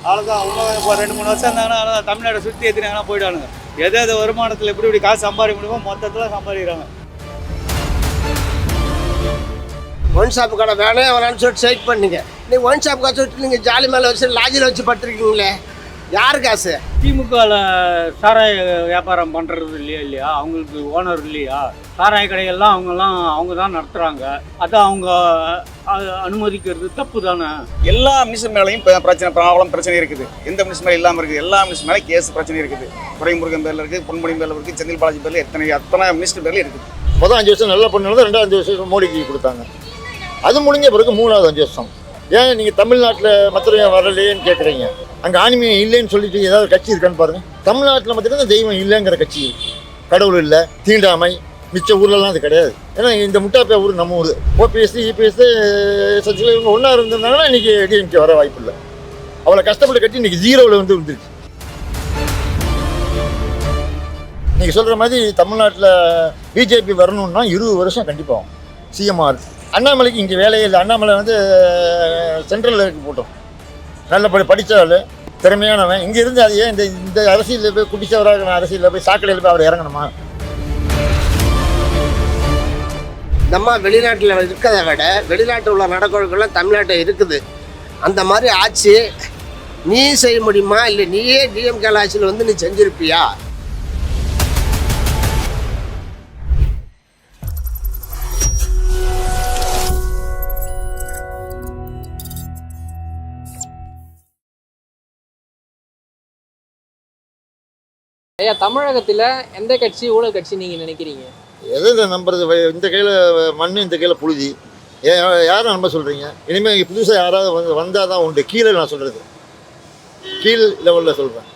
அவ்வளோதான். இன்னும் இப்போ 2-3 வருஷம் இருந்தாங்கன்னா அவ்வளோதான். தமிழ்நாட்டை சுற்றி ஏற்றினாங்கன்னா போயிடானுங்க. எது வருமானத்தில் எப்படி காசு சம்பாதிக்க முடியுமோ மொத்தத்தில் சம்பாதிக்கிறாங்க. ஒன் ஷாப்பு கடை வேணே வேணான்னு சொல்லிட்டு சைட் பண்ணுங்க. நீங்கள் ஒன் ஷாப் காசு விட்டு நீங்கள் ஜாலி மேலே வச்சு லாஜில் வச்சு படுத்துருக்கீங்களே, யார் காசு? திமுகவில் சாராய வியாபாரம் பண்ணுறது இல்லையா, அவங்களுக்கு ஓனர் இல்லையா? சாராய கடைகள்லாம் அவங்க தான் நடத்துகிறாங்க. அதை அவங்க அனுமதிக்கிறது தப்பு தானே. எல்லா மினிஸ்டர் மேலேயும் பிரச்சனை இருக்குது. எந்த மினிஸ்டர் மேலே இல்லாமல் இருக்குது? எல்லா மினிஸ்டர் மேலே கேஸ் பிரச்சனை இருக்குது. துரைமுருகன் பேரில் இருக்குது, பொன்முடி பேரில் இருக்குது, செந்தில் பாலாஜி பேரில் அத்தனை மினிஸ்டர் பேரில் இருக்குது. மொதல் 5 வருஷம் நல்லா பண்ணாலும் 2வது 5 வருஷம் மோடிக்கு கொடுத்தாங்க. அது முடிஞ்ச பிறகு 3வது 5 வருஷம் ஏன் நீங்கள் தமிழ்நாட்டில் மற்ற வரலையேன்னு கேட்குறீங்க? அங்கே ஆன்மீகம் இல்லைன்னு சொல்லிட்டு ஏதாவது கட்சி இருக்கான்னு பாருங்கள். தமிழ்நாட்டில் மட்டும்தான் தெய்வம் இல்லைங்கிற கட்சி, கடவுள் இல்லை, தீண்டாமை, மிச்ச ஊர்லலாம் அது கிடையாது. ஏன்னா இந்த முட்டாப்பே ஊர் நம்ம ஊர். ஓபிஎஸ் இபிஎஸ் சச்சில இவங்க ஒன்றா இருந்திருந்தாங்கன்னா இன்றைக்கி டிஎம்கே வர வாய்ப்பு இல்லை. அவ்வளோ கஷ்டப்பட்டு கட்டி இன்றைக்கி 0வில் வந்துருச்சு. நீங்கள் சொல்கிற மாதிரி தமிழ்நாட்டில் பிஜேபி வரணுன்னா 20 வருஷம் கண்டிப்பாக சிஎம்ஆர். அண்ணாமலைக்கு இங்கே வேலையே இல்லை. அண்ணாமலை சென்ட்ரலுக்கு போட்டோம். நல்லபடி படித்தாள், திறமையானவன். இங்கே இருந்து அது ஏன் இந்த அரசியலில் போய் குடிச்சவராக அரசியலில் போய் சாக்கடையில் போய் அவர் இறங்கணுமா? நம்ம வெளிநாட்டில் இருக்கிறத விட வெளிநாட்டில் உள்ள நடக்கொழுக்கெல்லாம் தமிழ்நாட்டில் இருக்குது. அந்த மாதிரி ஆட்சி நீ செய்ய முடியுமா? இல்லை நீயே டிஎம்கே ஆட்சியில் நீ செஞ்சுருப்பியா? ஐயா, தமிழகத்தில் எந்த கட்சி ஊழல் கட்சி நீங்கள் நினைக்கிறீங்க? எதை நம்புறது? இந்த கையில் மண், இந்த கையில் புழுதி. யாரும் நம்ப சொல்கிறீங்க? இனிமேல் புதுசாக யாராவது வந்தால் தான் உண்டு. கீழே நான் சொல்கிறது கீழ் லெவலில் சொல்கிறேன்.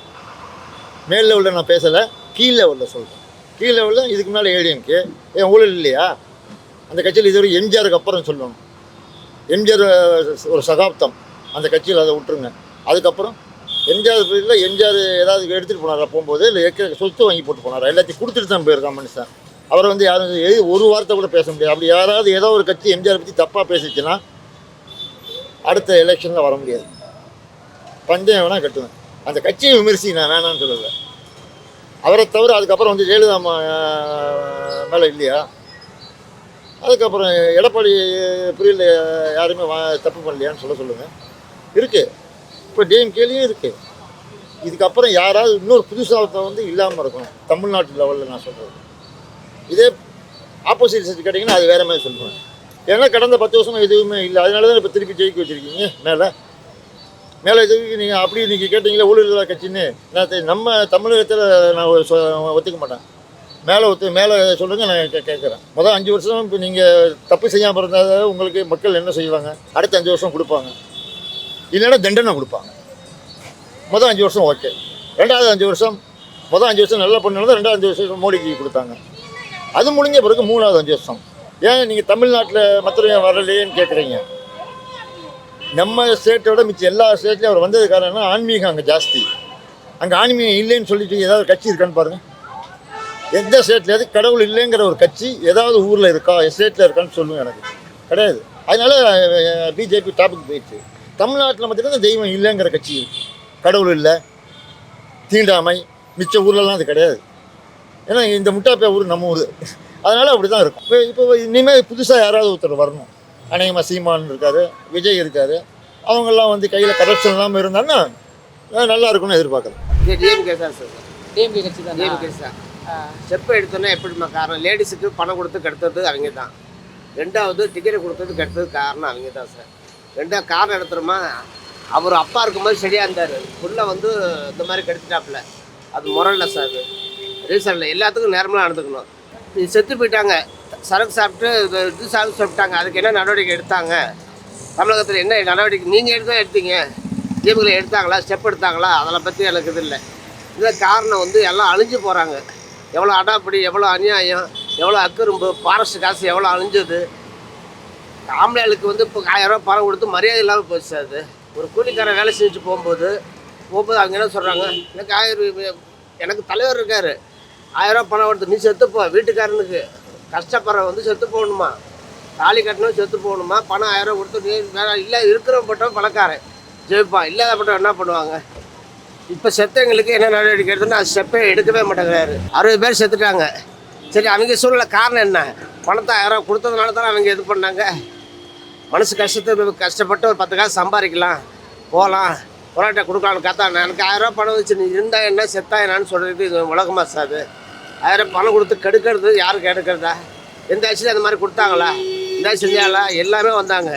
மேல் லெவலில் நான் பேசலை, கீழ் லெவலில் சொல்கிறேன். கீழ் லெவலில் இதுக்கு முன்னால் ஏடிஎம்கே ஏன் ஊழல் இல்லையா? அந்த கட்சியில் இதுவரை எம்ஜிஆருக்கு அப்புறம் சொல்லணும். எம்ஜிஆர் ஒரு சகாப்தம், அந்த கட்சியில் அதை விட்டுருங்க. அதுக்கப்புறம் எம்ஜிஆர் ஏதாவது எடுத்துகிட்டு போனாரா போகும்போது? இல்லை சொத்து வாங்கி போட்டு போனாரா? எல்லாத்தையும் கொடுத்துட்டு தான் போயிருக்கான் மனுஷன். அவரை யாரும் ஒரு வார்த்தை கூட பேச முடியாது. அப்படி யாராவது ஏதோ ஒரு கட்சி எம்ஜிஆர் பற்றி தப்பாக பேசிச்சுன்னா அடுத்த எலெக்ஷனில் வர முடியாது. பந்தயம் வேணால் கட்டுவேன். அந்த கட்சியை விமர்சி நான் வேணான்னு சொல்லலை. அவரை தவிர அதுக்கப்புறம் ஜெயலலிதா மேலே இல்லையா? அதுக்கப்புறம் எடப்பாடி பிரிவில் யாருமே தப்பு பண்ணலையான்னு சொல்லுங்கள். இருக்குது. இப்போ டிஎம்கேலையும் இருக்குது. இதுக்கப்புறம் யாராவது இன்னொரு புதுசாக இல்லாமல் இருக்கணும் தமிழ்நாட்டு லெவலில். நான் சொல்கிறது இதே ஆப்போசிட் சைடு கேட்டிங்கன்னா அது வேறு மாதிரி சொல்லுவேன். ஏன்னா கடந்த 10 வருஷமாக எதுவுமே இல்லை. அதனால தான் இப்போ திருப்பி ஜெயிக்க வச்சுருக்கீங்க. மேலே எதுக்கு நீங்கள் அப்படி நீங்கள் கேட்டிங்களே ஊழல் கட்சின்னு. நான் நம்ம தமிழகத்தில் நான் ஒத்துக்க மாட்டேன். மேலே சொல்லுங்கள், நான் கேட்குறேன். மொதல் 5 வருஷம் இப்போ நீங்கள் தப்பு செய்யாமல் இருந்தால் உங்களுக்கு மக்கள் என்ன செய்வாங்க? அடுத்த 5 வருஷம் கொடுப்பாங்க, இல்லைன்னா தண்டனை கொடுப்பாங்க. மொதல் 5 வருஷம் ஓகே. 2வது 5 வருஷம் மொதல் 5 வருஷம் நல்லா பண்ணாலும் 2வது 5 வருஷம் மோடிக்கு கொடுத்தாங்க. அது முடிஞ்ச பிறகு 3வது 5 வருஷம் ஏன் நீங்கள் தமிழ்நாட்டில் மற்ற வரலையேன்னு கேட்குறீங்க? நம்ம ஸ்டேட்டோட மிச்சம் எல்லா ஸ்டேட்லேயும் அவர் வந்தது காரணம்னா ஆன்மீகம் அங்கே ஜாஸ்தி. அங்கே ஆன்மீகம் இல்லைன்னு சொல்லிட்டு ஏதாவது கட்சி இருக்கான்னு பாருங்கள். எந்த ஸ்டேட்லேயாவது கடவுள் இல்லைங்கிற ஒரு கட்சி ஏதாவது ஊரில் இருக்கா, ஸ்டேட்டில் இருக்கான்னு சொல்லுங்கள். எனக்கு கிடையாது. அதனால பிஜேபி டாப்புக்கு போயிடுச்சு. தமிழ்நாட்டில் மட்டும்தான் தெய்வம் இல்லைங்கிற கட்சி, கடவுள் இல்லை, தீண்டாமை, மிச்ச ஊர்லலாம் அது கிடையாது. ஏன்னா இந்த முட்டாப்பே ஊர் நம்ம ஊர். அதனால் அப்படி தான் இருக்கும். இப்போ இனிமேல் புதுசாக யாராவது ஒருத்தர் வரணும். அநேகமாக சீமான் இருக்கார், விஜய் இருக்கார். அவங்கெல்லாம் கையில் கரப்ஷன் இல்லாமல் இருந்தாங்கன்னா நல்லா இருக்கும்னு எதிர்பார்க்குறேன். டிஎம்கே தான் சார். டிஎம்கே கட்சி தான். DMK sir. ஸ்டெப்பை எடுத்தோன்னே எப்படிமா காரணம்? லேடிஸுக்கு பணம் கொடுத்து கெடுத்தது அவங்க தான். 2வது டிக்கெட் கொடுத்தது கெடுத்தது காரணம் அவங்க தான் சார். 2வது காரணம் எடுத்துருமா, அவர் அப்பா இருக்கும்போது சரியாக இருந்தார். ஃபுல்லாக இந்த மாதிரி கெடுத்துட்டாப்புல. அது முறையில்லை சார். ரீசனில் எல்லாத்துக்கும் நேரமாக நடந்துக்கணும். செத்து போயிட்டாங்க, சரக்கு சாப்பிட்டு இது சாப்பிட்டாங்க. அதுக்கு என்ன நடவடிக்கை எடுத்தாங்க? தமிழகத்தில் என்ன நடவடிக்கை நீங்கள் எடுத்தீங்க? தீபங்களை எடுத்தாங்களா? ஸ்டெப் எடுத்தாங்களா? அதெல்லாம் பற்றி எனக்கு இது இல்லை. இதில் காரணம் எல்லாம் அழிஞ்சு போகிறாங்க. எவ்வளோ அடாப்படி, எவ்வளோ அநியாயம், எவ்வளோ அக்கரும்பு, ஃபாரஸ்ட் காசு எவ்வளோ அழிஞ்சது. ஆம்பளைகளுக்கு இப்போ 1000 ரூபா பணம் கொடுத்து மரியாதை இல்லாமல் போச்சு. அது ஒரு கூலிக்காரன் வேலை செஞ்சு போகும்போது அவங்க என்ன சொல்கிறாங்க? எனக்கு தலைவர் இருக்கார், 1000 ரூபா பணம் கொடுத்து நீ செத்துப்போ. வீட்டுக்காரனுக்கு கஷ்டப்படுற செத்து போகணுமா? தாலி கட்டணும், செத்து போகணுமா? பணம் 1000 ரூபா கொடுத்து நீ வேலை இல்லை. இருக்கிறவன் பட்டவன் பணக்காரன், ஜெயிப்பான். இல்லாதப்பட்ட என்ன பண்ணுவாங்க? இப்போ செத்தவங்களுக்கு என்ன நடவடிக்கை எடுத்துன்னா அது ஸ்டெப்பே எடுக்கவே மாட்டேங்கிறாரு. 60 பேர் செத்துட்டாங்க. சரி, அவங்க சூழ்நிலை காரணம் என்ன? பணத்தை 1000 கொடுத்ததுனால தானே அவங்க இது பண்ணாங்க. மனசு கஷ்டப்பட்டு ஒரு 10 காசு சம்பாதிக்கலாம், போகலாம், போராட்டம் கொடுக்கலான்னு காத்தாங்க. எனக்கு 1000 ரூபா பணம் வச்சு நீ இருந்தா என்ன செத்தா என்னான்னு சொல்கிறது இது உலகமா சார்? 1000 பணம் கொடுத்து கெடுக்கிறது யாருக்கு எடுக்கிறதா? எந்த ஆட்சியில் அந்த மாதிரி கொடுத்தாங்களா? இந்த செஞ்சாங்களா? எல்லாமே வந்தாங்க.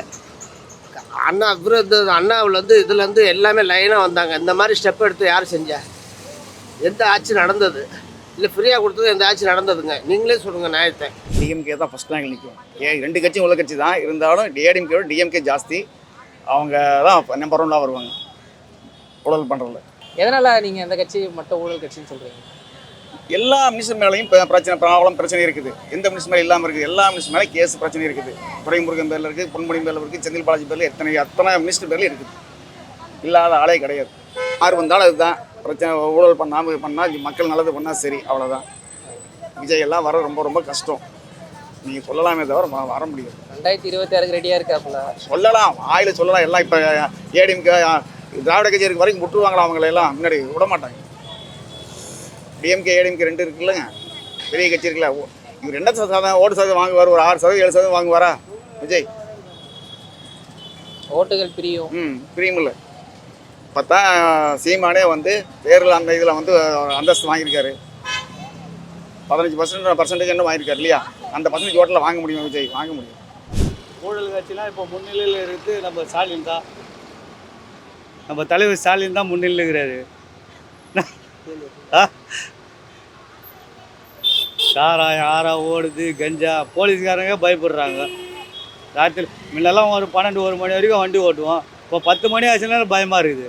அண்ணா அண்ணாவிலேருந்து இதுலேருந்து எல்லாமே லைனாக வந்தாங்க. இந்த மாதிரி ஸ்டெப் எடுத்து யார் செஞ்சா? எந்த ஆட்சி நடந்தது? இல்லை ஃப்ரீயாக கொடுத்தது எந்த ஆட்சி நடந்ததுங்க? நீங்களே சொல்லுங்கள் நியாயத்தை. டிஎம்கே தான் ஃபஸ்ட் ரேங்க் நிற்கும். 2 கட்சியும் உள்ள கட்சி தான் இருந்தாலும் ஏடிஎம்கேவோட டிஎம்கே ஜாஸ்தி. அவங்க தான் நம்பர் 1 வருவாங்க ஊழல் பண்ணுறதுல. எதனால நீங்க அந்த கட்சி மட்டும் ஊழல் கட்சின்னு சொல்றீங்க? எல்லா மினிஸ்டர் மேலேயும் பிரச்சனை இருக்குது. எந்த மினிஸ்டர் மேலே இல்லாமல் இருக்குது. எல்லா மினிஸ்டர் மேலே கேஸ் பிரச்சனை இருக்குது. துரைமுருகன் பேரில் இருக்குது, பொன்முடி பேரில் இருக்குது, செந்தில் பாலாஜி பேரில் அத்தனை மினிஸ்டர் பேரில் இருக்குது. இல்லாத ஆளே கிடையாது. யார் வந்தாலும் அதுதான் பிரச்சனை. ஊழல் பண்ணால் மக்கள் நல்லது பண்ணால் சரி, அவ்வளோதான். விஜய் எல்லாம் வர ரொம்ப ரொம்ப கஷ்டம். நீங்கள் சொல்லலாமே தவிர வர முடியாது. 2026 ரெடியா இருக்காப்புல? சொல்லலாம், ஆயில் சொல்லலாம். எல்லாம் இப்போ ஏடிஎம்கே திராவிட கட்சி இருக்க வரைக்கும் விட்டுருவாங்களா? அவங்களெல்லாம் முன்னாடி விட மாட்டாங்க. டிஎம்கே ஏடிஎம்கே 2 இருக்குல்லங்க, பெரிய கட்சி இருக்குல்ல. இவர் 2% ஓட்டு சதவீதம் வாங்குவார், ஒரு 6% 7% வாங்குவாரா விஜய்? ஓட்டுகள் பிரியும். பிரியும் இல்லை. பார்த்தா சீமானே வந்து தேர்தல் அந்த இதில் வந்து அந்தஸ்து வாங்கியிருக்காரு. 15% என்ன வாங்கியிருக்காரு இல்லையா? அந்த % ஓட்டில் வாங்க முடியும் விஜய்? வாங்க முடியும். ஊழல் கட்சினா இப்போ முன்னிலையில் இருக்குது நம்ம ஸ்டாலின் தான். நம்ம தலைவர் ஸ்டாலின் தான் முன்னிலையில் இருக்கிறாரு. சாராயம் ஆறா ஓடுது, கஞ்சா, போலீஸ்காரங்க பயப்படுறாங்க. ராத்திரி முன்னெல்லாம் ஒரு 12-1 மணி வரைக்கும் வண்டி ஓட்டுவோம். இப்போ 10 மணி ஆச்சுன்னா பயமாக இருக்குது.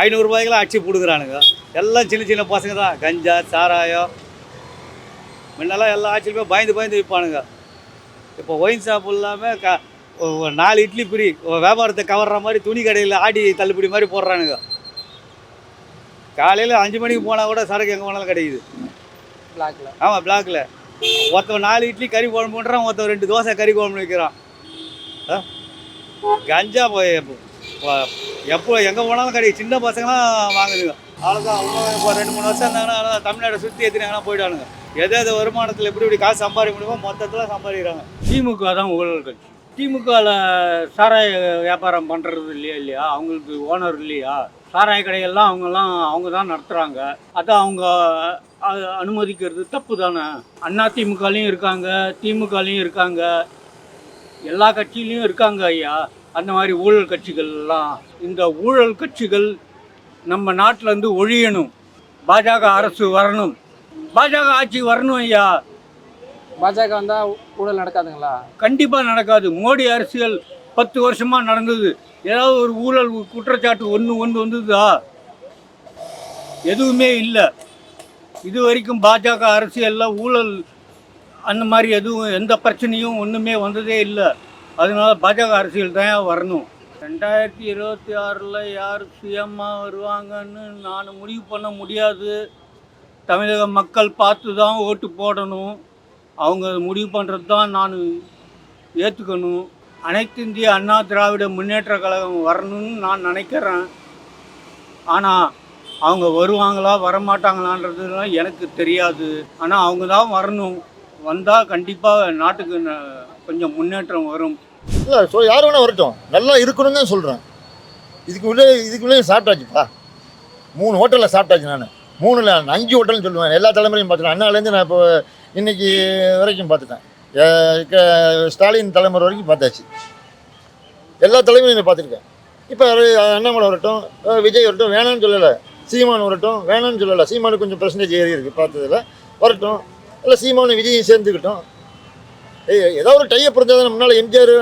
500 ரூபாய்க்கெல்லாம் அடிச்சு கொடுக்குறானுங்க. எல்லாம் சின்ன சின்ன பசங்க தான். கஞ்சா, சாராயம் முன்னெல்லாம் எல்லா ஆட்சியிலுமே பயந்து விற்பானுங்க. இப்போ ஒயின் ஷாப் இல்லாமல் 4 இட்லி ஃப்ரீ, வியாபாரத்தை கவர்ற மாதிரி துணி கடையில் ஆடி தள்ளுபடி மாதிரி போடுறானுங்க. காலையில் 5 மணிக்கு போனால் கூட சரக்கு எங்கே போனாலும் கிடைக்குது. பிளாக்ல? ஆமாம், பிளாக்கில். ஒருத்தன் 4 இட்லி கறி குழம்பு பண்ணுறான், ஒருத்தன் 2 தோசை கறி குழம்பு வைக்கிறான். கஞ்சா எப்போ எங்கே போனாலும் கிடையாது. சின்ன பசங்களாம் வாங்குதுங்க. அவ்வளோதான். இன்னும் இப்போ 2-3 வருஷம் இருந்தாங்கன்னா தமிழ்நாட்டை சுற்றி ஏற்றினாங்கன்னா போயிட்டானுங்க. எதாவது வருமானத்தில் எப்படி காசு சம்பாதிக்க முடியுமோ மொத்தத்தில் சம்பாதிக்கிறாங்க. திமுக தான் ஊழல் கட்சி. திமுகவில் சாராய வியாபாரம் பண்ணுறது இல்லையா? அவங்களுக்கு ஓனர் இல்லையா? சாராய கடையெல்லாம் அவங்க தான் நடத்துகிறாங்க. அதை அவங்க அனுமதிக்கிறது தப்பு தானே? அண்ணா திமுகலையும் இருக்காங்க, திமுகலையும் இருக்காங்க, எல்லா கட்சியிலையும் இருக்காங்க ஐயா. அந்த மாதிரி ஊழல் கட்சிகள்லாம். இந்த ஊழல் கட்சிகள் நம்ம நாட்டிலேருந்து ஒழியணும். பாஜக அரசு வரணும், பாஜக ஆட்சி வரணும் ஐயா. பாஜக வந்தா ஊழல் நடக்காதுங்களா? கண்டிப்பாக நடக்காது. மோடி அரசியல் 10 வருஷமாக நடந்தது. ஏதாவது ஒரு ஊழல் குற்றச்சாட்டு ஒன்று வந்ததா? எதுவுமே இல்லை. இது வரைக்கும் பாஜக அரசியலில் ஊழல் அந்த மாதிரி எந்த பிரச்சனையும் ஒன்றுமே வந்ததே இல்லை. அதனால பாஜக அரசியல் தான் வரணும். 2026 யார் சுயமாக வருவாங்கன்னு நான் முடிவு பண்ண முடியாது. தமிழக மக்கள் பார்த்து தான் ஓட்டு போடணும். அவங்க முடிவு பண்ணுறது தான் நான் ஏற்றுக்கணும். அனைத்து இந்திய அண்ணா திராவிட முன்னேற்ற கழகம் வரணும்னு நான் நினைக்கிறேன். ஆனால் அவங்க வருவாங்களா வரமாட்டாங்களான்றதுலாம் எனக்கு தெரியாது. ஆனால் அவங்க தான் வரணும். வந்தால் கண்டிப்பாக நாட்டுக்கு கொஞ்சம் முன்னேற்றம் வரும். இல்லை யார் வேணால் வரட்டும், நல்லா இருக்கணும்னு தான் சொல்கிறேன். இதுக்குள்ளே சாப்பிட்டாச்சுப்பா. 3 ஹோட்டலில் சாப்பிட்டாச்சு. நான் 3 இல்லை 5 ஹோட்டல்னு சொல்லுவேன். எல்லா தலைமுறையும் பார்த்துட்டேன். அண்ணாலேருந்து நான் இப்போ இன்றைக்கி வரைக்கும் பார்த்துட்டேன். ஸ்டாலின் தலைமுறை வரைக்கும் பார்த்தாச்சு. எல்லா தலைமுறையும் பார்த்துருக்கேன். இப்போ அண்ணாமலை வரட்டும், விஜய் வரட்டும், வேணான்னு சொல்லலை. சீமான் வரட்டும், வேணான்னு சொல்லலை. சீமானு கொஞ்சம் பர்சன்டேஜ் ஏறி இருக்குது பார்த்ததில். வரட்டும், இல்லை சீமானு விஜயும் சேர்ந்துக்கிட்டோம். ஏதோ ஒரு டைப் இருந்தால் தான். முன்னால் எம்ஜிஆர்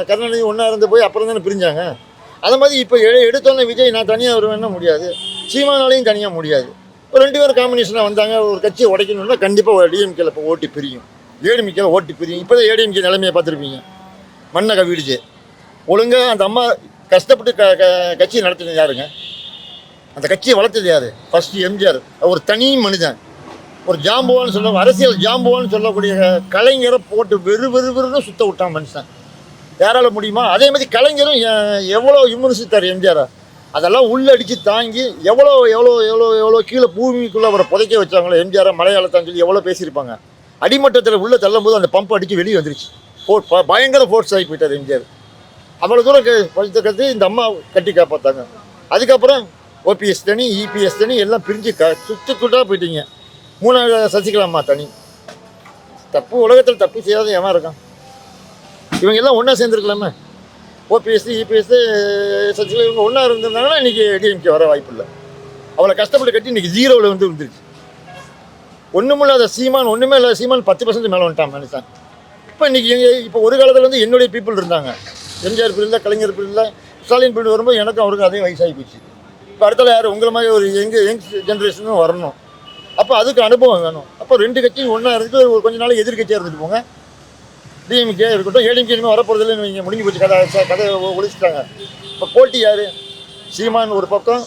கருணாநிதி ஒன்றா இருந்து போய் அப்புறம் தானே பிரிஞ்சாங்க. அதை மாதிரி இப்போ எடுத்தோன்னே விஜய் நான் தனியாக வருவேன்னா முடியாது, சீமானாலையும் தனியாக முடியாது. ஒரு 2 பேரும் காம்பினேஷனாக வந்தாங்க. ஒரு கட்சியை உடைக்கணும்னா கண்டிப்பாக டிஎம்கேல இப்போ ஓட்டு பிரியும், ஏடிஎம்கேல ஓட்டு பிரியும். இப்போ தான் ஏடிஎம்கே நிலைமையை பார்த்துருப்பீங்க. மண்ணை கவிடுச்சு. ஒழுங்காக அந்த அம்மா கஷ்டப்பட்டு கட்சியை நடத்துனது யாருங்க? அந்த கட்சியை வளர்த்தது யார்? ஃபஸ்ட்டு எம்ஜிஆர். ஒரு தனி மனிதன், ஒரு ஜாம்புவான்னு சொல்ல, அரசியல் ஜாம்புவான்னு சொல்லக்கூடிய கலைஞரை போட்டு வெறுன்னு சுத்த விட்டான் மனுஷன். யாரால முடியுமா? அதே மாதிரி கலைஞரும் எவ்வளோ விமர்சித்தார் எம்ஜிஆரை. அதெல்லாம் உள்ளடிச்சு தாங்கி எவ்வளோ எவ்வளோ எவ்வளோ எவ்வளோ கீழே பூமிக்குள்ளே அவரை புதைக்க வச்சாங்களோ எம்ஜிஆரை மலையாளத்தான்னு சொல்லி எவ்வளோ பேசியிருப்பாங்க. அடிமட்டத்தில் உள்ளே தள்ளும் போது அந்த பம்ப் அடித்து வெளியே வந்துருச்சு. பயங்கர ஃபோர்ஸ் ஆகி போயிட்டார் எம்ஜிஆர். அவ்வளோ தூரம் படித்த கருத்து இந்த அம்மா கட்டி காப்பாற்றாங்க. அதுக்கப்புறம் ஓபிஎஸ் தனி, இபிஎஸ் தனி, எல்லாம் பிரிஞ்சு சுட்டுக்குட்டாக போயிட்டீங்க. மூணாவது சசிகலா அம்மா தனி. தப்பு உலகத்தில் தப்பு செய்யாத எவன் இருக்கான்? இவங்க எல்லாம் ஒன்றா சேர்ந்துருக்கலாமே. ஓபிஎஸ், இபிஎஸ், சசிகலா இவங்க ஒன்றா இருந்திருந்தாங்கன்னா இன்றைக்கி டிஎம்கே வர வாய்ப்பு இல்லை. அவளை கஷ்டப்பட்டு கட்டி இன்றைக்கி ஜீரோவில் வந்துருச்சு. ஒன்றுமில்லாத சீமான், ஒன்றுமே இல்லாத சீமான் 10% மேலே வந்துட்டான் மனுஷன். இப்போ இன்றைக்கி இப்போ ஒரு காலத்தில் வந்து என்னுடைய பீப்புள் இருந்தாங்க. எம்ஜிஆர் பீரியடில், கலைஞர் பீரியடில், ஸ்டாலின் பீரியட் வரும்போது எனக்கும் அவருக்கும் அதே வயசாகி போச்சு. இப்போ அடுத்தல யார் உங்களை மாதிரி ஒரு யங் ஜென்ரேஷனும் வரணும். அப்போ அதுக்கு அனுபவம் வேணும். அப்போ ரெண்டு கட்சியும் ஒன்றா இருந்து ஒரு கொஞ்ச நாள் எதிர்கட்சியாக இருந்துட்டு போங்க. டிஎம்கே இருக்கட்டும், ஏடிஎம்கே இனிமேல் வரப்போகிறதுல நீங்கள் முடிஞ்சு போச்சு. கதை ஒழிச்சிட்டாங்க. இப்போ போட்டி யார்? சீமான் ஒரு பக்கம்,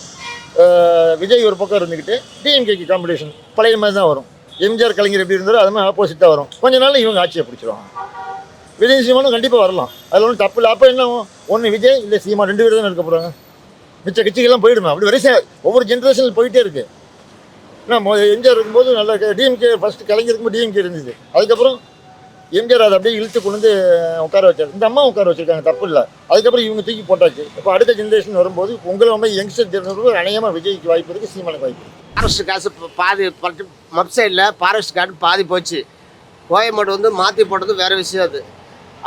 விஜய் ஒரு பக்கம் இருந்துக்கிட்டு டிஎம்கேக்கு காம்படிஷன் பழைய மாதிரி தான் வரும். எம்ஜிஆர் கலைஞர் எப்படி இருந்தாரோ அது மாதிரி ஆப்போசிட்டாக வரும். கொஞ்ச நாள் இவங்க ஆட்சியை பிடிச்சிருவாங்க. விஜய் சீமானும் கண்டிப்பாக வரலாம். அதில் ஒன்றும் தப்பு இல்லை. அப்போ என்ன, ஒன்று விஜய் இல்லை சீமான், 2 பேர் தான் இருக்க போகிறாங்க. மிச்ச கட்சிகள்லாம் போயிடுமா? அப்படி வரிசை ஒவ்வொரு ஜென்ரேஷனில் போயிட்டே இருக்குது. ஏன்னா எம்ஜிஆர் இருக்கும்போது நல்லா டிஎம்கே ஃபஸ்ட்டு கலைஞர் இருக்கும்போது டிஎம்கே இருந்தது. அதுக்கப்புறம் எம்ஜிஆர் அதை அப்படியே இழுத்து கொண்டு வந்து உட்கார வச்சார். இந்த அம்மா உட்கார வச்சுருக்காங்க, தப்பு இல்லை. அதுக்கப்புறம் இவங்க தூக்கி போட்டாச்சு. இப்போ அடுத்த ஜென்ரேஷன் வரும்போது உங்களை வந்து யங்ஸ்டர் ஜெனரேஷன் அநேகமாக விஜய்க்கு வாய்ப்பு இருக்குது, சீமானுக்கு வாய்ப்பு இருக்குது. ஃபாரஸ்ட் காசு பாதி மப் சைடில் ஃபாரஸ்ட் கார்டு பாதி போச்சு. கோயம்பேடு வந்து மாற்றி போட்டது வேறு விஷயம் அது.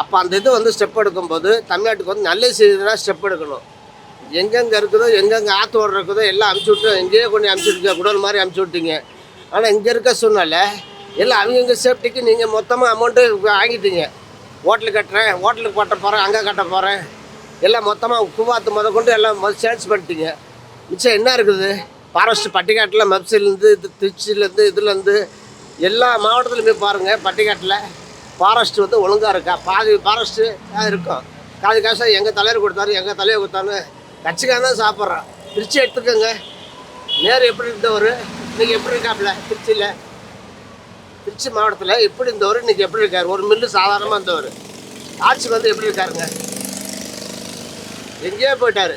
அப்போ அந்த இது வந்து ஸ்டெப் எடுக்கும்போது தமிழ்நாட்டுக்கு வந்து நல்ல செய்தினா ஸ்டெப் எடுக்கணும். எங்கெங்கே இருக்குதோ, எங்கெங்கே ஆற்று ஓடுற இருக்குதோ எல்லாம் அமுச்சு விட்டு எங்கேயே கொண்டு அமுச்சு விட்டுங்க, குடல் மாதிரி அமுச்சு விட்டீங்க. ஆனால் இங்கே இருக்க சூழ்நிலை எல்லாம் அவங்கவுங்க சேஃப்டிக்கு நீங்கள் மொத்தமாக அமௌண்ட்டு வாங்கிட்டீங்க. ஹோட்டலுக்கு கட்டுறேன், ஹோட்டலுக்கு கட்ட போகிறேன், அங்கே கட்ட போகிறேன், எல்லாம் மொத்தமாக குவாத்து கொண்டு எல்லாம் சேல்ஸ் பண்ணிட்டீங்க. மிச்சம் என்ன இருக்குது? ஃபாரஸ்ட் பட்டிக்காட்டில் மெப்சிலேருந்து திருச்சியிலேருந்து இதுலேருந்து எல்லா மாவட்டத்துலையுமே பாருங்கள். பட்டிக்காட்டில் ஃபாரஸ்ட் வந்து ஒழுங்காக இருக்கா? பாதி ஃபாரஸ்ட்டு இருக்கும். பாதி காசை எங்கள் தலைவர் கொடுத்தாரு, எங்கள் தலைவர் கொடுத்தாரு, கட்சிக்காக தான் சாப்பிட்றான். திருச்சி எடுத்துக்கோங்க. நேரு எப்படி இருந்தவர், இன்றைக்கி எப்படி இருக்காப்புல? திருச்சி மாவட்டத்தில் எப்படி இருந்தவர், இன்றைக்கி எப்படி இருக்கார்? ஒரு மில்லு சாதாரணமாக இருந்தவர் ஆட்சிக்கு வந்து எப்படி இருக்காருங்க? எங்கேயோ போயிட்டார்.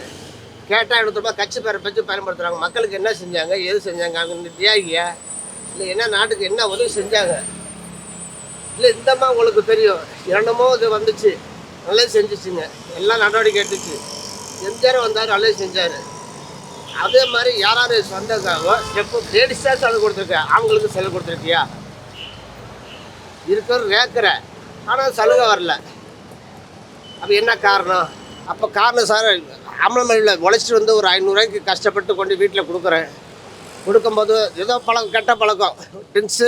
கேட்டால் எடுத்தோமா கட்சி பேரை பற்றி பயன்படுத்துகிறாங்க. மக்களுக்கு என்ன செஞ்சாங்க, எது செஞ்சாங்க, அங்கே தியாகியா இல்லை என்ன நாட்டுக்கு என்ன உதவி செஞ்சாங்க? இல்லை இந்தம்மா உங்களுக்கு தெரியும், என்னமோ இது வந்துச்சு, நல்லது செஞ்சிச்சுங்க, எல்லாம் நடவடிக்கை எடுத்துச்சு. எம்ஜிஆர் வந்தார், நல்லது செஞ்சார். அதே மாதிரி யார் யார் சொந்தக்காரோ ஸ்டெப்பு லேடிஸாக செலவு கொடுத்துருக்க, அவங்களுக்கு செலவு கொடுத்துருக்கியா? இருக்கிற ரேக்கிற, ஆனால் சலுகை வரல. அப்போ என்ன காரணம்? அப்போ காரணம் சார், அமலமணியில் உழைச்சிட்டு வந்து ஒரு 500 ரூபாய்க்கு கஷ்டப்பட்டு கொண்டு வீட்டில் கொடுக்குறேன். கொடுக்கும்போது ஏதோ கெட்ட பழக்கம், ட்ரிங்க்ஸு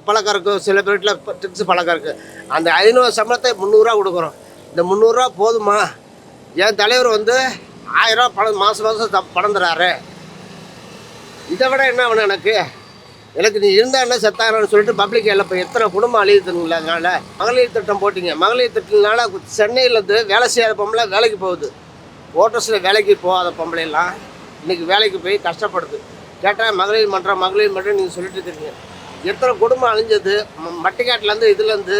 பழக்கம் இருக்கும். சில பேர் வீட்டில் ட்ரிங்க்ஸு பழக்கம் இருக்குது. அந்த 500 சம்பளத்தை 300 ரூபா கொடுக்குறோம். இந்த 300 ரூபா போதுமா? என் தலைவர் வந்து 1000 ரூபா பணம் மாதம் பணம் தராரு. இதை விட என்ன வேணும் எனக்கு நீ இருந்தால் என்ன செத்தாங்கன்னு சொல்லிட்டு பப்ளிக் எல்லாம் இப்போ எத்தனை குடும்பம் அழியுதுங்களா? அதனால் மகளிர் திட்டம் போட்டிங்க. மகளிர் திட்டத்தினால சென்னையிலேருந்து வேலை செய்யாத பொம்பளை வேலைக்கு போகுது. ஓட்டர்ஸில் வேலைக்கு போகாத பொம்பளைலாம் இன்றைக்கி வேலைக்கு போய் கஷ்டப்படுது. கேட்டால் மகளிர் மன்றம் நீங்கள் சொல்லிட்டு இருக்கீங்க. எத்தனை குடும்பம் அழிஞ்சது? மட்டிக்காட்டிலேருந்து இதுலேருந்து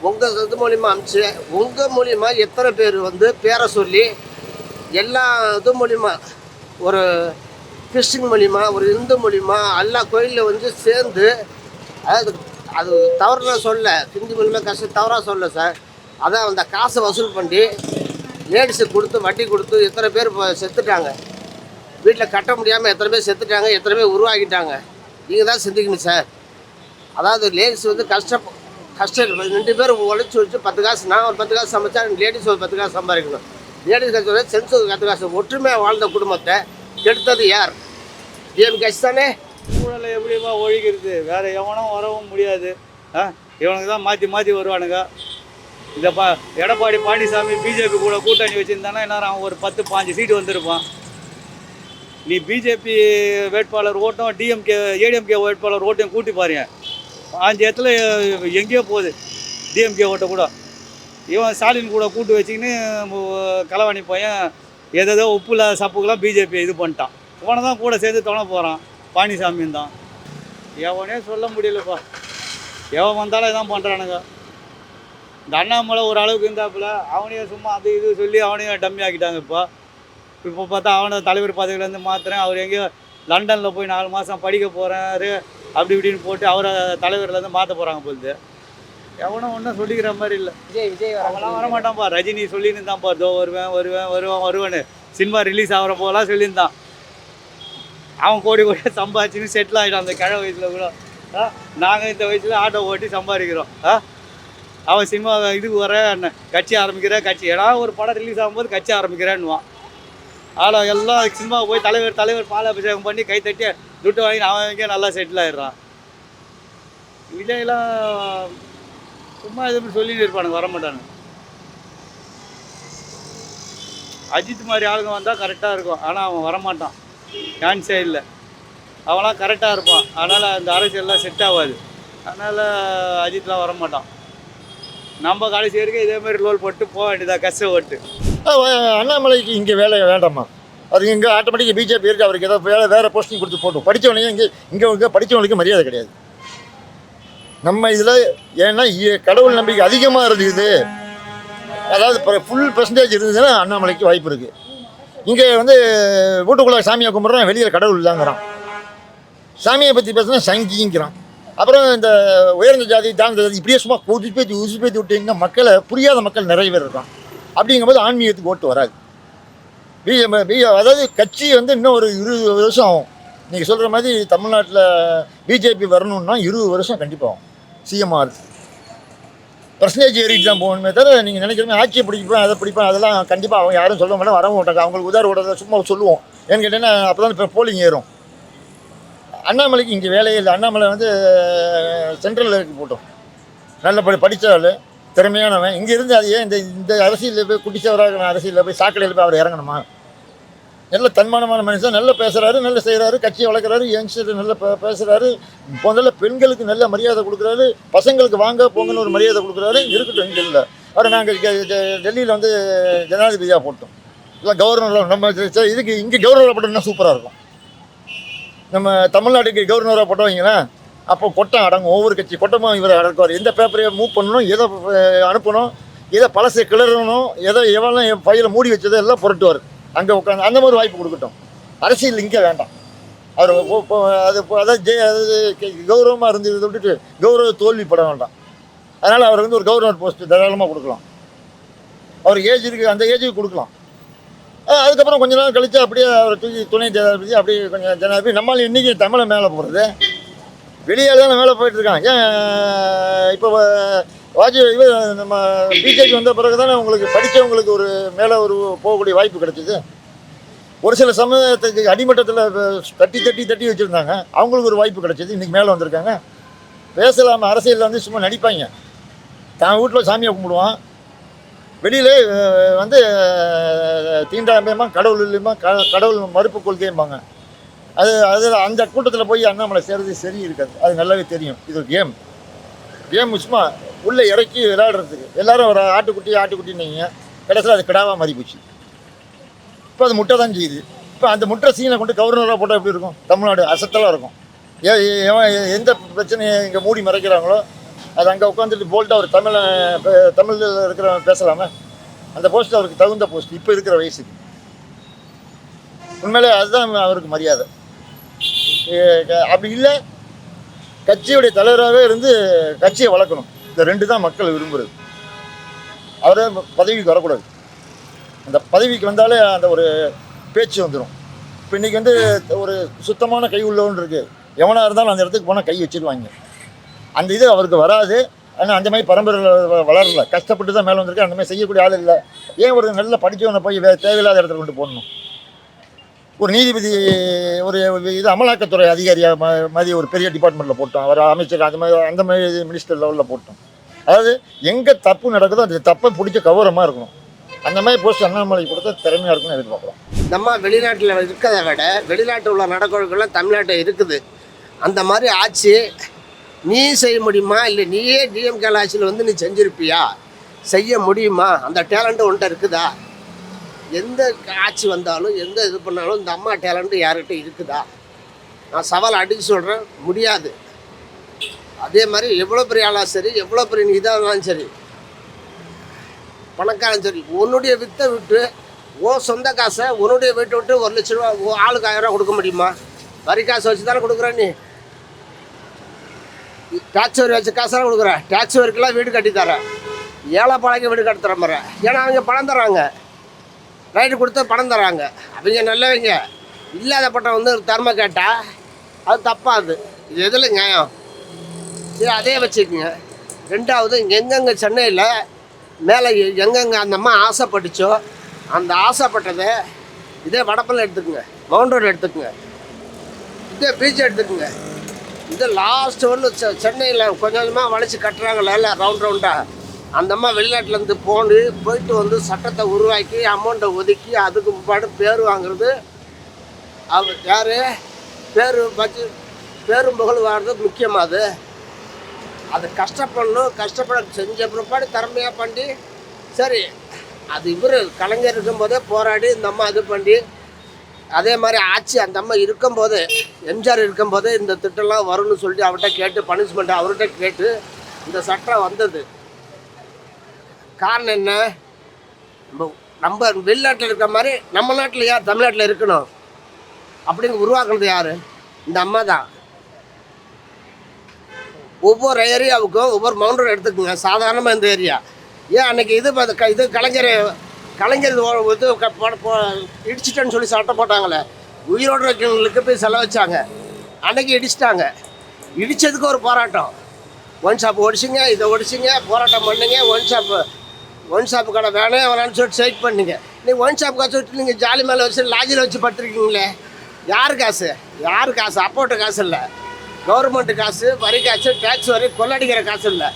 உங்கள் இது மூலிமா அனுப்பிச்சு, உங்கள் மூலிமா எத்தனை பேர் வந்து பேரை சொல்லி எல்லா இது மூலிமா, ஒரு கிறிஸ்டின் மூலிமா, ஒரு இந்து மூலிமா, எல்லா கோயிலில் வந்து சேர்ந்து, அதாவது அது தவறு நான் சொல்ல, ஹிந்தி மூலிமா கஷ்டம் தவறாக சொல்ல சார். அதான் அந்த காசை வசூல் பண்ணி லேடிஸுக்கு கொடுத்து வட்டி கொடுத்து எத்தனை பேர் இப்போ செத்துட்டாங்க. வீட்டில் கட்ட முடியாமல் எத்தனை பேர் செத்துட்டாங்க, எத்தனை பேர் உருவாக்கிட்டாங்க. நீங்கள் தான் சிந்திக்கணும் சார். அதாவது லேடிஸ் வந்து கஷ்டம் 2 பேர் உழைச்சி வச்சு 10 காசு, நான் ஒரு 10 காசு சமைச்சா லேடிஸ் ஒரு 10 காசு சம்பாதிக்கணும். லேடிஸ் கட்சி சென்ஸ் 10 காசு. ஒற்றுமையாக வாழ்ந்த குடும்பத்தை கெடுத்தது யார்? டிஎம்கே தானே. ஊழலை எப்படிமா ஒழிக்கிறது? வேறு எவனும் வரவும் முடியாது. இவனுக்கு தான் மாற்றி வருவானுங்க. இந்த எடப்பாடி பழனிசாமி பிஜேபி கூட கூட்டணி வச்சுருந்தானா எல்லாரும் அவன் ஒரு 10-15 சீட்டு வந்திருப்பான். நீ பிஜேபி வேட்பாளர் ஓட்டம், ஏடிஎம்கே வேட்பாளர் ஓட்டம் கூட்டி பாருங்க, 5 இடத்துல எங்கேயோ போகுது டிஎம்கே ஓட்ட கூட. இவன் ஸ்டாலின் கூட கூட்டு வச்சுக்கின்னு களவாணி பையன் ஏதோ உப்புல சப்புக்கெல்லாம் பிஜேபி இது பண்ணிட்டான். இவனை தான் கூட சேர்ந்து தொண போகிறான், பழனிசாமியும் தான். எவனே சொல்ல முடியலப்பா, எவன் வந்தாலும் இதான் பண்ணுறானுங்க. இந்த அண்ணாமலை ஒரு அளவுக்கு இருந்தாப்புல அவனையும் சும்மா அது இது சொல்லி அவனையும் டம்மி ஆக்கிட்டாங்க. இப்போ பார்த்தா அவனை தலைவர் பதவியிலேருந்து மாற்றுறேன், அவர் எங்கேயோ லண்டனில் போய் 4 மாதம் படிக்க போகிறாரு அப்படி இப்படின்னு போட்டு அவரை தலைவர்லேருந்து மாற்ற போகிறாங்க போகுது. எவனும் ஒன்றும் சொல்லிக்கிற மாதிரி இல்லை. விஜய் அவன்லாம் வரமாட்டான்ப்பா. ரஜினி சொல்லின்னு தான்ப்பா, இதோ வருவேன்னு சினிமா ரிலீஸ் ஆகிற போகலாம் சொல்லியிருந்தான். அவன் கோடி கோடியாக சம்பாதிச்சுன்னு செட்டில் ஆகிட்டான் அந்த கிழ வயசில் கூட. நாங்கள் இந்த வயசில் ஆட்டோ ஓட்டி சம்பாதிக்கிறோம். அவன் சினிமா இதுக்கு வர கட்சி ஆரம்பிக்கிற கட்சி ஏதாவது ஒரு படம் ரிலீஸ் ஆகும்போது கட்சி ஆரம்பிக்கிறேன்னுவான். ஆனால் எல்லாம் சினிமா போய் தலைவர் பாலாபிஷேகம் பண்ணி கை தட்டி துட்டு வாங்கி அவன் எங்கேயும் நல்லா செட்டில் ஆகிடுறான். விஜய்லாம் சும்மா எதுவும் சொல்லிட்டு இருப்பானுங்க, வரமாட்டானுங்க. அஜித் மாதிரி ஆளுங்க வந்தால் கரெக்டாக இருக்கும், ஆனால் அவன் வரமாட்டான். சான்ஸே இல்லை. அவன்லாம் கரெக்டாக இருப்பான், அதனால் அந்த அரசியல்லாம் செட் ஆகாது. அதனால் அஜித்லாம் வரமாட்டான். நம்ம கடைசி வரைக்கும் இதேமாதிரி ரோல் போட்டு போக வேண்டியதா, கஷ்டப்பட்டு. அண்ணாமலைக்கு இங்கே வேலை வேண்டாமா? அது இங்கே ஆட்டோமேட்டிக்காக பிஜேபி இருக்குது, அவருக்கு ஏதாவது வேலை வேறு போஸ்டிங் கொடுத்து போட்டோம். படித்தவனையும் இங்கே படித்தவங்களுக்கு மரியாதை கிடையாது நம்ம இதில். ஏன்னா கடவுள் நம்பிக்கை அதிகமாக இருக்குது, அதாவது ஃபுல் பெர்சன்டேஜ் இருந்ததுன்னா அண்ணாமலைக்கு வாய்ப்பு இருக்குது. இங்கே வீட்டுக்குள்ளே சாமியை கும்பிட்றான், வெளியில் கடவுள் இல்லைங்கிறான். சாமியை பற்றி பேசுனா சங்கிங்கிறான். அப்புறம் இந்த உயர்ந்த ஜாதி தாழ்ந்த ஜாதி இப்படியே சும்மா உசுப்பேத்தி விட்டிங்கன்னா மக்களை புரியாத மக்கள் நிறைய பேர் இருக்கான். அப்படிங்கும்போது ஆன்மீகத்துக்கு ஓட்டு வராது. அதாவது கட்சி இன்னும் ஒரு 20 வருஷம் ஆகும். நீங்கள் சொல்கிற மாதிரி தமிழ்நாட்டில் பிஜேபி வரணுன்னா 20 வருஷம் கண்டிப்பாக ஆகும். சிஎம்ஆர் பர்சன்டேஜ் ஏறிட்டு தான் போகணுமே தவிர நீங்கள் நினைக்கிற மாதிரி ஆட்சியை பிடிப்பேன் அதை பிடிப்பேன் அதெல்லாம் கண்டிப்பாக அவங்க யாரும் சொல்ல மாட்டாங்க, வரவும் மாட்டாங்க. அவங்களுக்கு உதாரணம் சும்மா சொல்லுவோம். ஏன்னு கேட்டீங்கன்னா அப்போ தான் இப்போ போலிங் ஏறும். அண்ணாமலைக்கு இங்கே வேலையே இல்லை. அண்ணாமலை சென்ட்ரலில் இருக்கு போட்டோம், நல்ல படித்தாள், திறமையானவன். இங்கே இருந்து அது ஏன் இந்த அரசியலில் போய் குடிச்சவராக அரசியலில் போய் சாக்கடையில் போய் அவர் இறங்கணுமா? நல்ல தன்மானமான மனுஷன், நல்லா பேசுகிறாரு, நல்லா செய்கிறாரு, கட்சியை வளர்க்குறாரு, யங்ஸ்டர் நல்லா பேசுகிறாரு. முதல்ல பெண்களுக்கு நல்ல மரியாதை கொடுக்குறாரு, பசங்களுக்கு வாங்க போங்கன்னு ஒரு மரியாதை கொடுக்குறாரு. இருக்கட்டும், இங்கே இல்லை. அவரை நாங்கள் டெல்லியில் ஜனாதிபதியாக போட்டோம், இல்லை கவர்னராக. நம்ம இதுக்கு இங்கே கவர்னராக போட்டோம்னா சூப்பராக இருக்கும். நம்ம தமிழ்நாட்டுக்கு கவர்னராக போட்டோம் அப்போ கொட்டம் அடங்கும். ஒவ்வொரு கட்சி கொட்டமும் இவரை அடக்குவார். எந்த பேப்பரையை மூவ் பண்ணணும், எதை அனுப்பணும், எதை பழசை கிளறணும், எதை எவெல்லாம் பையில் மூடி வச்சதை எல்லாம் புரட்டுவார். அங்கே உட்காந்து அந்த மாதிரி வாய்ப்பு கொடுக்கட்டும். அரசியல் இங்கே வேண்டாம். அவர் அதாவது கௌரவமாக இருந்ததை விட்டுட்டு கௌரவ தோல்விப்பட வேண்டாம். அதனால் அவர் ஒரு கவர்னர் போஸ்ட்டு தாராளமாக கொடுக்கலாம். அவர் ஏஜ் இருக்குது, அந்த ஏஜுக்கு கொடுக்கலாம். அதுக்கப்புறம் கொஞ்ச நாள் கழித்து அப்படியே அவர் தூக்கி துணை ஜனாதிபதி அப்படியே கொஞ்சம் ஜனாதிபதி. நம்மளால் இன்றைக்கி தமிழை மேலே போகிறது, வெளியே தானே மேலே போயிட்டுருக்கான். ஏன் இப்போ வாஜ்பாய் நம்ம பிஜேபி வந்த பிறகு தானே உங்களுக்கு படித்தவங்களுக்கு ஒரு மேலே ஒரு போகக்கூடிய வாய்ப்பு கிடைச்சிது. ஒரு சில சமூகத்துக்கு அடிமட்டத்தில் தட்டி வச்சுருந்தாங்க, அவங்களுக்கு ஒரு வாய்ப்பு கிடைச்சிது. இன்றைக்கி மேலே வந்திருக்காங்க. பேசலாமல் அரசியலில் சும்மா நடிப்பாங்க. தான் வீட்டில் சாமியை கும்பிடுவான், வெளியில் தீண்டாமையமாக கடவுள் இல்லையுமா கடவுள் மறுப்பு கொள்கைம்பாங்க. அந்த கூட்டத்தில் போய் அண்ணாமலை சேர்றது சரி இருக்காது. அது நல்லாவே தெரியும். இது ஒரு கேம் சும்மா உள்ளே இறக்கி விளையாடுறதுக்கு. எல்லோரும் ஒரு ஆட்டுக்குட்டின்னீங்க, கடைசியில் அது கிடாவாக மாறி போச்சு. இப்போ அது முட்டை தான் செய்யுது. இப்போ அந்த முட்டை சீனை கொண்டு கவர்னராக போட்டால் எப்படி இருக்கும்? தமிழ்நாடு அசத்தலாக இருக்கும். எந்த பிரச்சனையை இங்கே மூடி மறைக்கிறாங்களோ அது அங்கே உட்காந்துட்டு போல்ட்டாக ஒரு தமிழில் இருக்கிறவங்க பேசலாமே. அந்த போஸ்ட் அவருக்கு தகுந்த போஸ்ட் இப்போ இருக்கிற வயசுக்கு. உண்மையிலே அதுதான் அவருக்கு மரியாதை. அப்படி இல்லை, கட்சியுடைய தலைவராகவே இருந்து கட்சியை வளர்க்கணும். இந்த 2 தான் மக்கள் விரும்புகிறது. அவரே பதவிக்கு வரக்கூடாது. அந்த பதவிக்கு வந்தாலே அந்த ஒரு பேச்சு வந்துடும். இப்போ இன்றைக்கி ஒரு சுத்தமான கை உள்ளவன் இருக்குது, எவனாக இருந்தாலும் அந்த இடத்துக்கு போனால் கை வச்சுருவாங்க. அந்த இது அவருக்கு வராது. ஆனால் அந்த மாதிரி பரம்பரை வளரல, கஷ்டப்பட்டு தான் மேலே வந்திருக்கு. அந்த மாதிரி செய்யக்கூடிய ஆள் இல்லை. ஏன் ஒரு நல்ல படித்தவனை போய் தேவையில்லாத இடத்துல கொண்டு போடணும்? ஒரு நீதிபதி ஒரு இது அமலாக்கத்துறை அதிகாரியாக மாதிரி ஒரு பெரிய டிபார்ட்மெண்ட்டில் போட்டோம், அவர் அமைச்சர் அந்த மாதிரி மினிஸ்டர் லெவலில் போட்டோம். அதாவது எங்கே தப்பு நடக்குதோ அந்த தப்பை பிடிச்ச கௌரவமாக இருக்கணும். அந்த மாதிரி போஸ்ட் அண்ணாமலை கொடுத்தா திறமையாக இருக்குன்னு எதிர்பார்க்குறோம். நம்ம வெளிநாட்டில் இருக்கிறத விட வெளிநாட்டில் உள்ள நடவடிக்கைகள்லாம் தமிழ்நாட்டில் இருக்குது. அந்த மாதிரி ஆட்சி நீ செய்ய முடியுமா? இல்லை நீயே டிஎம்கே ஆட்சியில் நீ செஞ்சுருப்பியா? செய்ய முடியுமா? அந்த டேலண்ட்டு உன்ட்ட இருக்குதா? எந்த ஆட்சி வந்தாலும் எந்த இது பண்ணாலும் இந்த அம்மா டேலண்ட்டு யார்கிட்ட இருக்குதா? நான் சவால் அடித்து சொல்கிறேன், முடியாது. அதே மாதிரி எவ்வளோ பெரிய ஆளாக சரி, எவ்வளோ பெரிய இதாக இருந்தாலும் சரி, பணக்காரன் சரி, உன்னுடைய வித்தை விட்டு சொந்த காசை உன்னுடைய வீட்டை விட்டு 1 லட்ச ரூபா ஆளுக்கு 1000 ரூபா கொடுக்க முடியுமா? வரி காசு வச்சு தானே கொடுக்குற நீ. டேக்ஸ் வரி வச்ச காசெல்லாம் கொடுக்குற. டேக்ஸ் வரிக்கெல்லாம் வீடு கட்டித்தர, ஏழை பாளைக்கு வீடு கட்டி தர மாதிரி. ஏன்னா அவங்க பணம் தராங்க, ரைட்டு கொடுத்து பணம் தராங்க. அவங்க நல்லவங்க. இல்லாதப்பட்ட வந்து தர்ம கேட்டால் அது தப்பாது. இது எதில் நியாயம்? சரி, அதே வச்சுக்கோங்க. 2வது, எங்கெங்கே சென்னையில் மேலே எங்கெங்கே அந்த அம்மா ஆசைப்பட்டுச்சோ அந்த ஆசைப்பட்டதை இதே வடப்பள்ளி எடுத்துக்கோங்க, மவுண்ட் ரோடு எடுத்துக்கோங்க, இதே பீச் எடுத்துக்கோங்க. இது லாஸ்ட்டு வந்து சென்னையில் கொஞ்சம் கொஞ்சமாக வளைச்சி கட்டுறாங்கல்ல ரவுண்டாக. அந்த அம்மா வெளிநாட்டிலேருந்து போயிட்டு வந்து சட்டத்தை உருவாக்கி அமௌண்ட்டை ஒதுக்கி அதுக்கு முன்னாடி பேர் வாங்குறது. அவர் யார் பேரும் புகழ் வாங்குறது முக்கியமாக. அது கஷ்டப்பட செஞ்ச பிற்பாடு திறமையாக பண்ணி சரி. அது இவர் கலைஞர் இருக்கும்போதே போராடி இந்த அம்மா இது பண்ணி அதே மாதிரி ஆட்சி அந்த அம்மா இருக்கும்போது எம்ஜிஆர் இருக்கும்போதே இந்த திட்டம்லாம் வரும்னு சொல்லிட்டு அவர்கிட்ட கேட்டு பனிஷ்மெண்ட் அவர்கிட்ட கேட்டு இந்த சட்டம் வந்தது. காரணம் என்ன? நம்ம வெளிநாட்டில் இருக்கிற மாதிரி நம்ம நாட்டில் யார் தமிழ்நாட்டில் இருக்கணும் அப்படின்னு உருவாக்குனது யார்? இந்த அம்மா தான். ஒவ்வொரு ஏரியாவுக்கும் ஒவ்வொரு மவுண்ட் ரோடு எடுத்துக்கோங்க. சாதாரணமாக இந்த ஏரியா ஏன் அன்றைக்கி இது கலைஞர் இது இடிச்சிட்டேன்னு சொல்லி சட்டம் போட்டாங்களே, உயிரோடு இருக்கிறவங்களுக்கு போய் செலவச்சாங்க. அன்றைக்கி இடிச்சிட்டாங்க. இடித்ததுக்கு ஒரு போராட்டம். ஒன் ஷாப் ஒடிச்சிங்க, இதை ஒடிச்சிங்க, போராட்டம் பண்ணுங்க. ஒன் ஷாப்பு கடை வேணான்னு சொல்லிட்டு ஸ்ட்ரைக் பண்ணுங்க. நீங்கள் ஒன் ஷாப் காசு வச்சு நீங்கள் ஜாலி மேலே வச்சு லாட்ஜில் வச்சு படுத்துருக்கீங்களே. யார் காசு? அப்போட்ட காசு இல்லை, கவர்மெண்ட்டு காசு, வரி காசு, டேக்ஸ் வரி, கொள்ளடிக்கிற காசு இல்லை.